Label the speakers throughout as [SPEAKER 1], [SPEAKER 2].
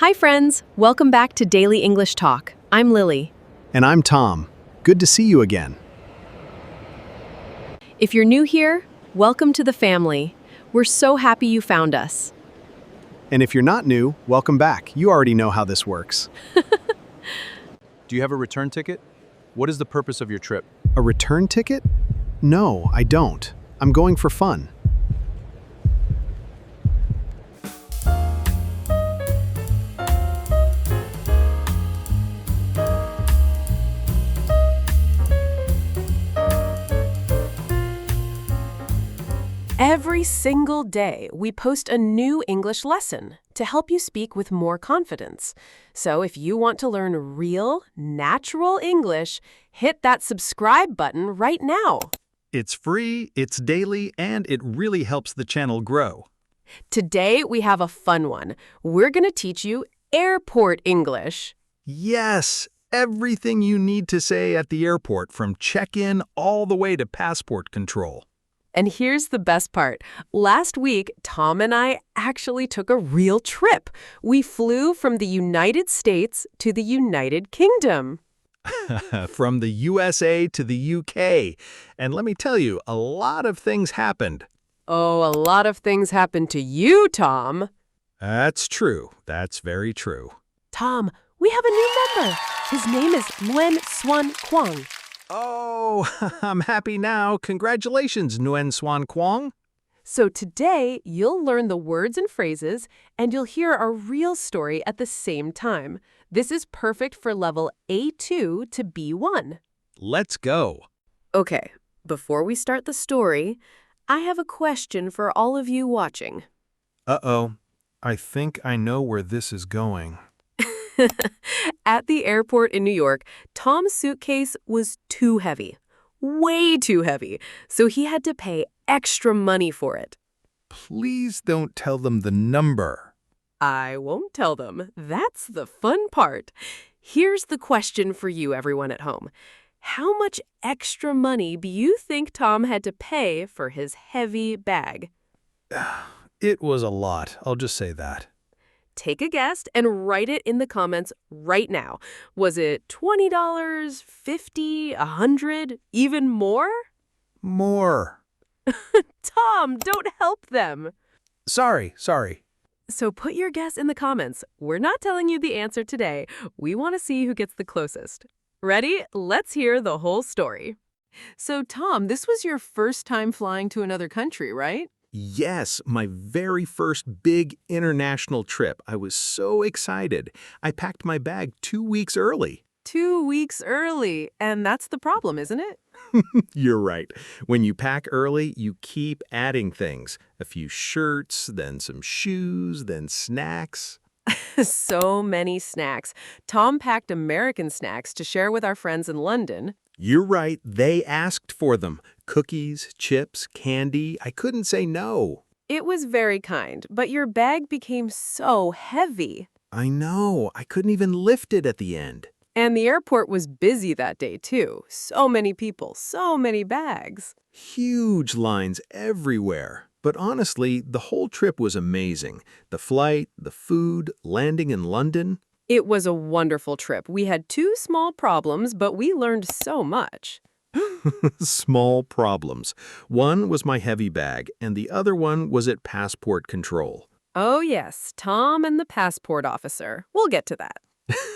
[SPEAKER 1] Hi friends, welcome back to Daily English Talk. I'm Lily.
[SPEAKER 2] And I'm Tom. Good to see you again.
[SPEAKER 1] If you're new here, welcome to the family. We're so happy you found us.
[SPEAKER 2] And if you're not new, welcome back. You already know how this works.
[SPEAKER 3] Do you have a return ticket? What is the purpose of your trip?
[SPEAKER 2] A return ticket? No, I don't. I'm going for fun.
[SPEAKER 4] Every single day, we post a new English lesson to help you speak with more confidence. So if you want to learn real, natural English, hit that subscribe button right now.
[SPEAKER 5] It's free, it's daily, and it really helps the channel grow.
[SPEAKER 4] Today, we have a fun one. We're going to teach you airport English.
[SPEAKER 5] Yes, everything you need to say at the airport, from check-in all the way to passport control.
[SPEAKER 4] And here's the best part. Last week, Tom and I actually took a real trip. We flew from the United States to the United Kingdom.
[SPEAKER 5] From the USA to the UK. And let me tell you, a lot of things happened.
[SPEAKER 4] Oh, a lot of things happened to you, Tom.
[SPEAKER 5] That's true. That's very true.
[SPEAKER 4] Tom, we have a new member. His name is Nguyen Swan Kwong.
[SPEAKER 5] Oh, I'm happy now. Congratulations, Nguyen Swan Kwong.
[SPEAKER 4] So today, you'll learn the words and phrases, and you'll hear a real story at the same time. This is perfect for level A2 to B1.
[SPEAKER 5] Let's go.
[SPEAKER 4] Okay, before we start the story, I have a question for all of you watching.
[SPEAKER 3] Uh-oh. I think I know where this is going.
[SPEAKER 4] At the airport in New York, Tom's suitcase was too heavy. Way too heavy. So he had to pay extra money for it.
[SPEAKER 3] Please don't tell them the number.
[SPEAKER 4] I won't tell them. That's the fun part. Here's the question for you, everyone at home. How much extra money do you think Tom had to pay for his heavy bag?
[SPEAKER 3] It was a lot. I'll just say that.
[SPEAKER 4] Take a guess and write it in the comments right now. Was it $20, $50, $100, even more?
[SPEAKER 3] More.
[SPEAKER 4] Tom, don't help them.
[SPEAKER 3] Sorry.
[SPEAKER 4] So put your guess in the comments. We're not telling you the answer today. We want to see who gets the closest. Ready? Let's hear the whole story. So Tom, this was your first time flying to another country, right?
[SPEAKER 5] Yes, my very first big international trip. I was so excited. I packed my bag 2 weeks early.
[SPEAKER 4] 2 weeks early. And that's the problem, isn't it?
[SPEAKER 5] You're right. When you pack early, you keep adding things. A few shirts, then some shoes, then snacks.
[SPEAKER 4] So many snacks. Tom packed American snacks to share with our friends in London.
[SPEAKER 5] You're right. They asked for them. Cookies, chips, candy. I couldn't say no.
[SPEAKER 4] It was very kind, but your bag became so heavy.
[SPEAKER 5] I know. I couldn't even lift it at the end.
[SPEAKER 4] And the airport was busy that day, too. So many people, so many bags.
[SPEAKER 5] Huge lines everywhere. But honestly, the whole trip was amazing. The flight, the food, landing in London.
[SPEAKER 4] It was a wonderful trip. We had 2 small problems, but we learned so much.
[SPEAKER 5] Small problems. One was my heavy bag, and the other one was at passport control.
[SPEAKER 4] Oh, yes, Tom and the passport officer. We'll get to that.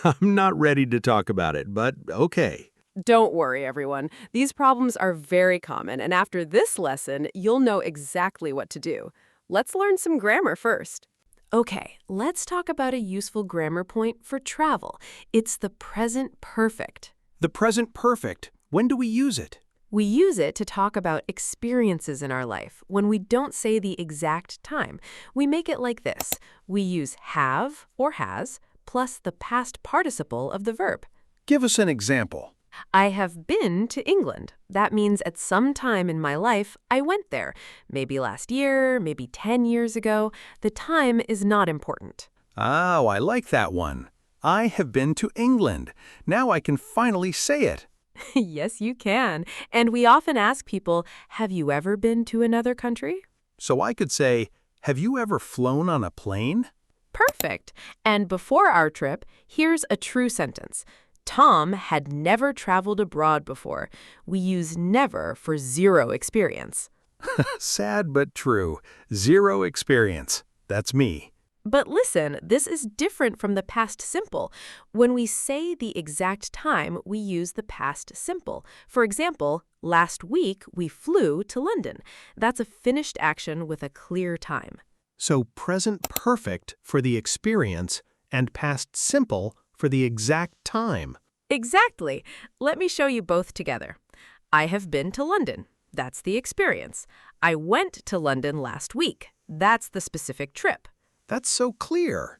[SPEAKER 5] I'm not ready to talk about it, but okay.
[SPEAKER 4] Don't worry, everyone. These problems are very common, and after this lesson, you'll know exactly what to do. Let's learn some grammar first. Okay, let's talk about a useful grammar point for travel. It's the present perfect.
[SPEAKER 3] The present perfect. When do we use it?
[SPEAKER 4] We use it to talk about experiences in our life. When we don't say the exact time, we make it like this. We use have or has plus the past participle of the verb.
[SPEAKER 3] Give us an example.
[SPEAKER 4] I have been to England. That means at some time in my life, I went there. Maybe last year, maybe 10 years ago. The time is not important.
[SPEAKER 3] Oh, I like that one. I have been to England. Now I can finally say it.
[SPEAKER 4] Yes, you can. And we often ask people, have you ever been to another country?
[SPEAKER 3] So I could say, have you ever flown on a plane?
[SPEAKER 4] Perfect. And before our trip, here's a true sentence. Tom had never traveled abroad before. We use never for zero experience.
[SPEAKER 3] Sad but true. Zero experience. That's me.
[SPEAKER 4] But listen, this is different from the past simple. When we say the exact time, we use the past simple. For example, last week we flew to London. That's a finished action with a clear time.
[SPEAKER 2] So present perfect for the experience and past simple for the exact time.
[SPEAKER 4] Exactly. Let me show you both together. I have been to London. That's the experience. I went to London last week. That's the specific trip.
[SPEAKER 2] That's so clear.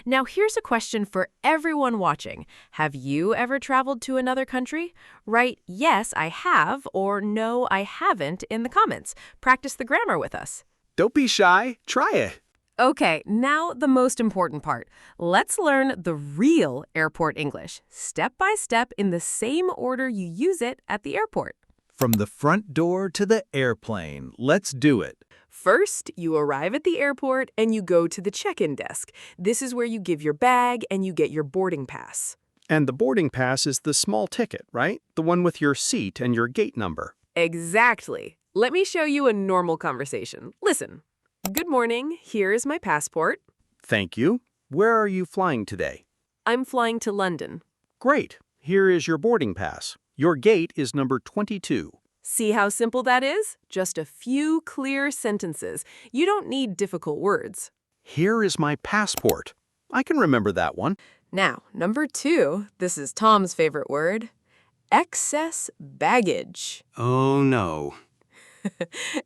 [SPEAKER 4] Now here's a question for everyone watching. Have you ever traveled to another country? Write yes, I have, or no, I haven't in the comments. Practice the grammar with us.
[SPEAKER 3] Don't be shy. Try it.
[SPEAKER 4] Okay, now the most important part. Let's learn the real airport English, step by step in the same order you use it at the airport.
[SPEAKER 5] From the front door to the airplane. Let's do it.
[SPEAKER 4] First, you arrive at the airport and you go to the check-in desk. This is where you give your bag and you get your boarding pass.
[SPEAKER 2] And the boarding pass is the small ticket, right? The one with your seat and your gate number.
[SPEAKER 4] Exactly. Let me show you a normal conversation. Listen. Good morning. Here is my passport.
[SPEAKER 2] Thank you. Where are you flying today?
[SPEAKER 4] I'm flying to London.
[SPEAKER 2] Great. Here is your boarding pass. Your gate is number 22.
[SPEAKER 4] See how simple that is? Just a few clear sentences. You don't need difficult words.
[SPEAKER 2] Here is my passport. I can remember that one.
[SPEAKER 4] Now, number 2, this is Tom's favorite word, excess baggage.
[SPEAKER 2] Oh, no.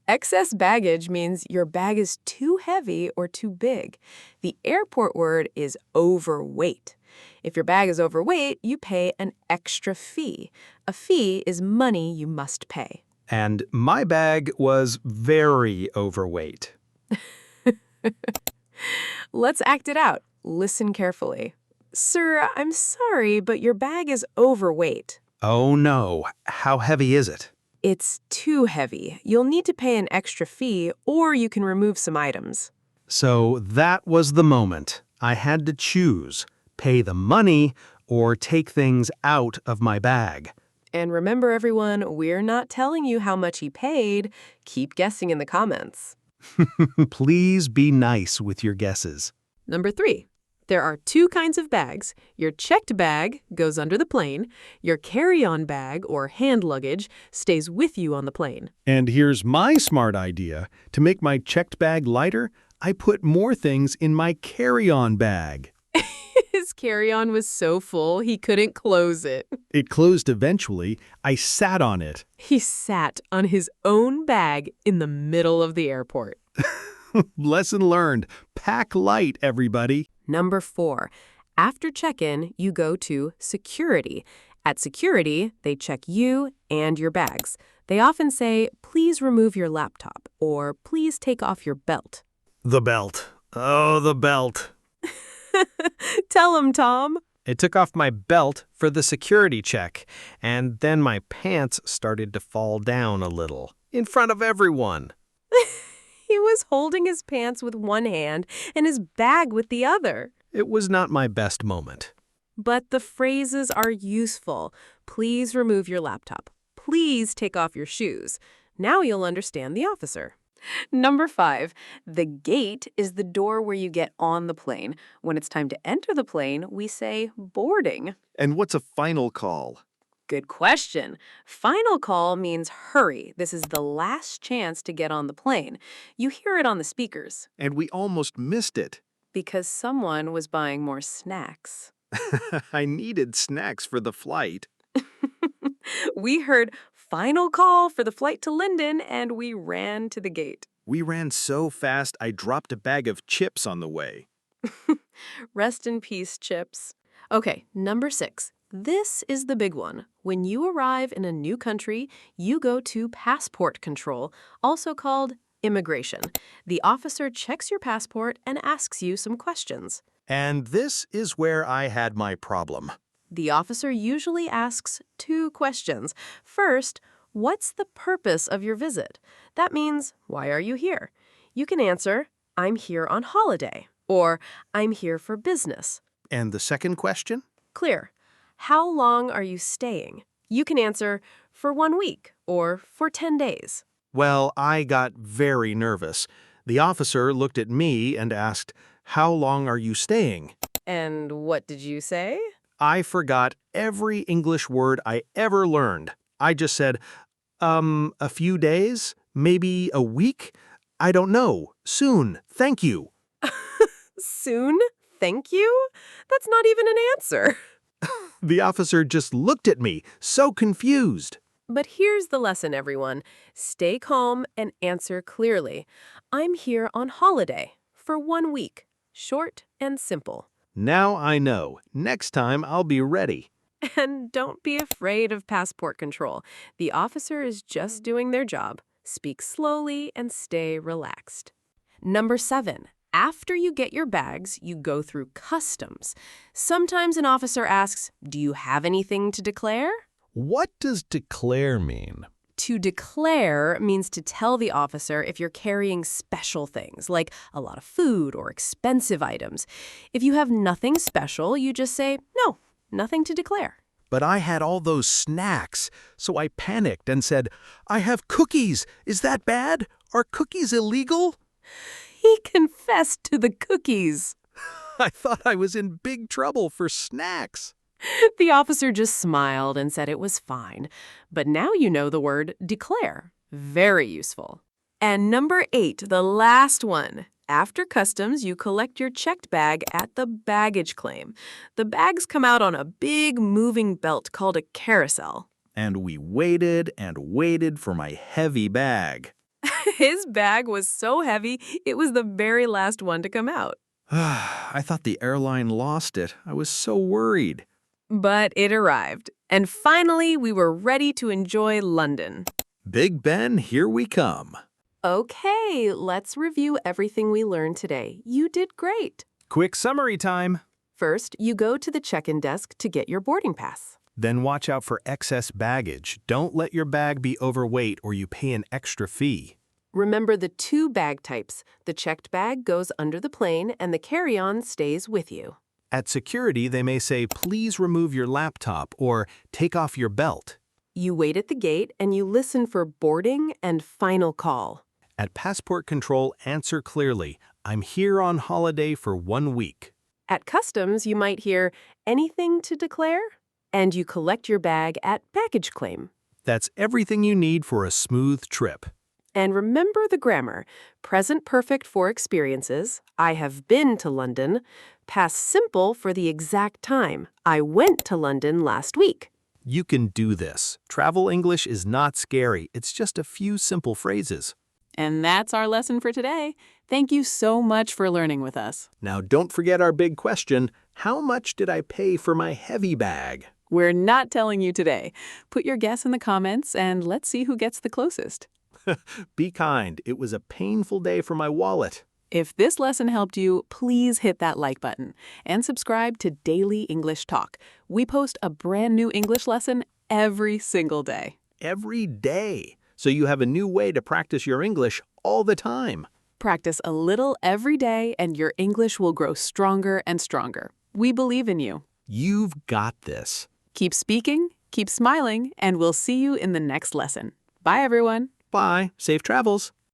[SPEAKER 4] Excess baggage means your bag is too heavy or too big. The airport word is overweight. If your bag is overweight, you pay an extra fee. A fee is money you must pay.
[SPEAKER 2] And my bag was very overweight.
[SPEAKER 4] Let's act it out. Listen carefully. Sir, I'm sorry, but your bag is overweight.
[SPEAKER 2] Oh, no. How heavy is it?
[SPEAKER 4] It's too heavy. You'll need to pay an extra fee, or you can remove some items.
[SPEAKER 2] So that was the moment. I had to choose. Pay the money or take things out of my bag.
[SPEAKER 4] And remember, everyone, we're not telling you how much he paid. Keep guessing in the comments.
[SPEAKER 2] Please be nice with your guesses.
[SPEAKER 4] Number 3. There are 2 kinds of bags. Your checked bag goes under the plane. Your carry-on bag, or hand luggage, stays with you on the plane.
[SPEAKER 2] And here's my smart idea. To make my checked bag lighter, I put more things in my carry-on bag.
[SPEAKER 4] His carry-on was so full, he couldn't close it.
[SPEAKER 2] It closed eventually. I sat on it.
[SPEAKER 4] He sat on his own bag in the middle of the airport.
[SPEAKER 2] Lesson learned. Pack light, everybody.
[SPEAKER 4] Number 4. After check-in, you go to security. At security, they check you and your bags. They often say, please remove your laptop, or please take off your belt.
[SPEAKER 2] The belt. Oh, the belt.
[SPEAKER 4] Tell him, Tom.
[SPEAKER 2] I took off my belt for the security check, and then my pants started to fall down a little, in front of everyone.
[SPEAKER 4] He was holding his pants with one hand and his bag with the other.
[SPEAKER 2] It was not my best moment.
[SPEAKER 4] But the phrases are useful. Please remove your laptop. Please take off your shoes. Now you'll understand the officer. Number 5, the gate is the door where you get on the plane. When it's time to enter the plane, we say boarding.
[SPEAKER 5] And what's a final call?
[SPEAKER 4] Good question. Final call means hurry. This is the last chance to get on the plane. You hear it on the speakers.
[SPEAKER 5] And we almost missed it.
[SPEAKER 4] Because someone was buying more snacks.
[SPEAKER 5] I needed snacks for the flight.
[SPEAKER 4] We heard final call for the flight to London, and we ran to the gate.
[SPEAKER 5] We ran so fast I dropped a bag of chips on the way.
[SPEAKER 4] Rest in peace, Chips. Okay, number 6. This is the big one. When you arrive in a new country, you go to passport control, also called immigration. The officer checks your passport and asks you some questions.
[SPEAKER 2] And this is where I had my problem.
[SPEAKER 4] The officer usually asks 2 questions. First, what's the purpose of your visit? That means, why are you here? You can answer, I'm here on holiday. Or, I'm here for business.
[SPEAKER 2] And the second question?
[SPEAKER 4] Clear. How long are you staying? You can answer, for 1 week or for 10 days.
[SPEAKER 2] Well, I got very nervous. The officer looked at me and asked, "How long are you staying?"
[SPEAKER 4] And what did you say?
[SPEAKER 2] I forgot every English word I ever learned. I just said, a few days? Maybe a week? I don't know. Soon. Thank you.
[SPEAKER 4] Soon? Thank you? That's not even an answer.
[SPEAKER 2] The officer just looked at me, so confused.
[SPEAKER 4] But here's the lesson, everyone. Stay calm and answer clearly. I'm here on holiday for 1 week. Short and simple.
[SPEAKER 2] Now I know. Next time I'll be ready.
[SPEAKER 4] And don't be afraid of passport control. The officer is just doing their job. Speak slowly and stay relaxed. Number 7. After you get your bags, you go through customs. Sometimes an officer asks, "Do you have anything to declare?"
[SPEAKER 3] What does declare mean?
[SPEAKER 4] To declare means to tell the officer if you're carrying special things, like a lot of food or expensive items. If you have nothing special, you just say, "No, nothing to declare."
[SPEAKER 3] But I had all those snacks, so I panicked and said, "I have cookies. Is that bad? Are cookies illegal?"
[SPEAKER 4] He confessed to the cookies.
[SPEAKER 3] I thought I was in big trouble for snacks.
[SPEAKER 4] The officer just smiled and said it was fine. But now you know the word declare. Very useful. And number 8, the last one. After customs, you collect your checked bag at the baggage claim. The bags come out on a big moving belt called a carousel.
[SPEAKER 3] And we waited and waited for my heavy bag.
[SPEAKER 4] His bag was so heavy, it was the very last one to come out.
[SPEAKER 3] I thought the airline lost it. I was so worried.
[SPEAKER 4] But it arrived. And finally, we were ready to enjoy London.
[SPEAKER 3] Big Ben, here we come.
[SPEAKER 4] Okay, let's review everything we learned today. You did great.
[SPEAKER 2] Quick summary time.
[SPEAKER 4] First, you go to the check-in desk to get your boarding pass.
[SPEAKER 2] Then watch out for excess baggage. Don't let your bag be overweight or you pay an extra fee.
[SPEAKER 4] Remember the 2 bag types. The checked bag goes under the plane and the carry-on stays with you.
[SPEAKER 2] At security, they may say, "Please remove your laptop," or "Take off your belt."
[SPEAKER 4] You wait at the gate and you listen for boarding and final call.
[SPEAKER 2] At passport control, answer clearly, "I'm here on holiday for 1 week."
[SPEAKER 4] At customs, you might hear, "Anything to declare?" And you collect your bag at baggage claim.
[SPEAKER 2] That's everything you need for a smooth trip.
[SPEAKER 4] And remember the grammar. Present perfect for experiences. I have been to London. Past simple for the exact time. I went to London last week.
[SPEAKER 2] You can do this. Travel English is not scary. It's just a few simple phrases.
[SPEAKER 6] And that's our lesson for today. Thank you so much for learning with us.
[SPEAKER 2] Now don't forget our big question, how much did I pay for my heavy bag?
[SPEAKER 6] We're not telling you today. Put your guess in the comments and let's see who gets the closest.
[SPEAKER 2] Be kind. It was a painful day for my wallet.
[SPEAKER 6] If this lesson helped you, please hit that like button and subscribe to Daily English Talk. We post a brand new English lesson every single day.
[SPEAKER 2] Every day. So you have a new way to practice your English all the time.
[SPEAKER 6] Practice a little every day and your English will grow stronger and stronger. We believe in you.
[SPEAKER 2] You've got this.
[SPEAKER 6] Keep speaking, keep smiling, and we'll see you in the next lesson. Bye, everyone.
[SPEAKER 2] Bye. Safe travels.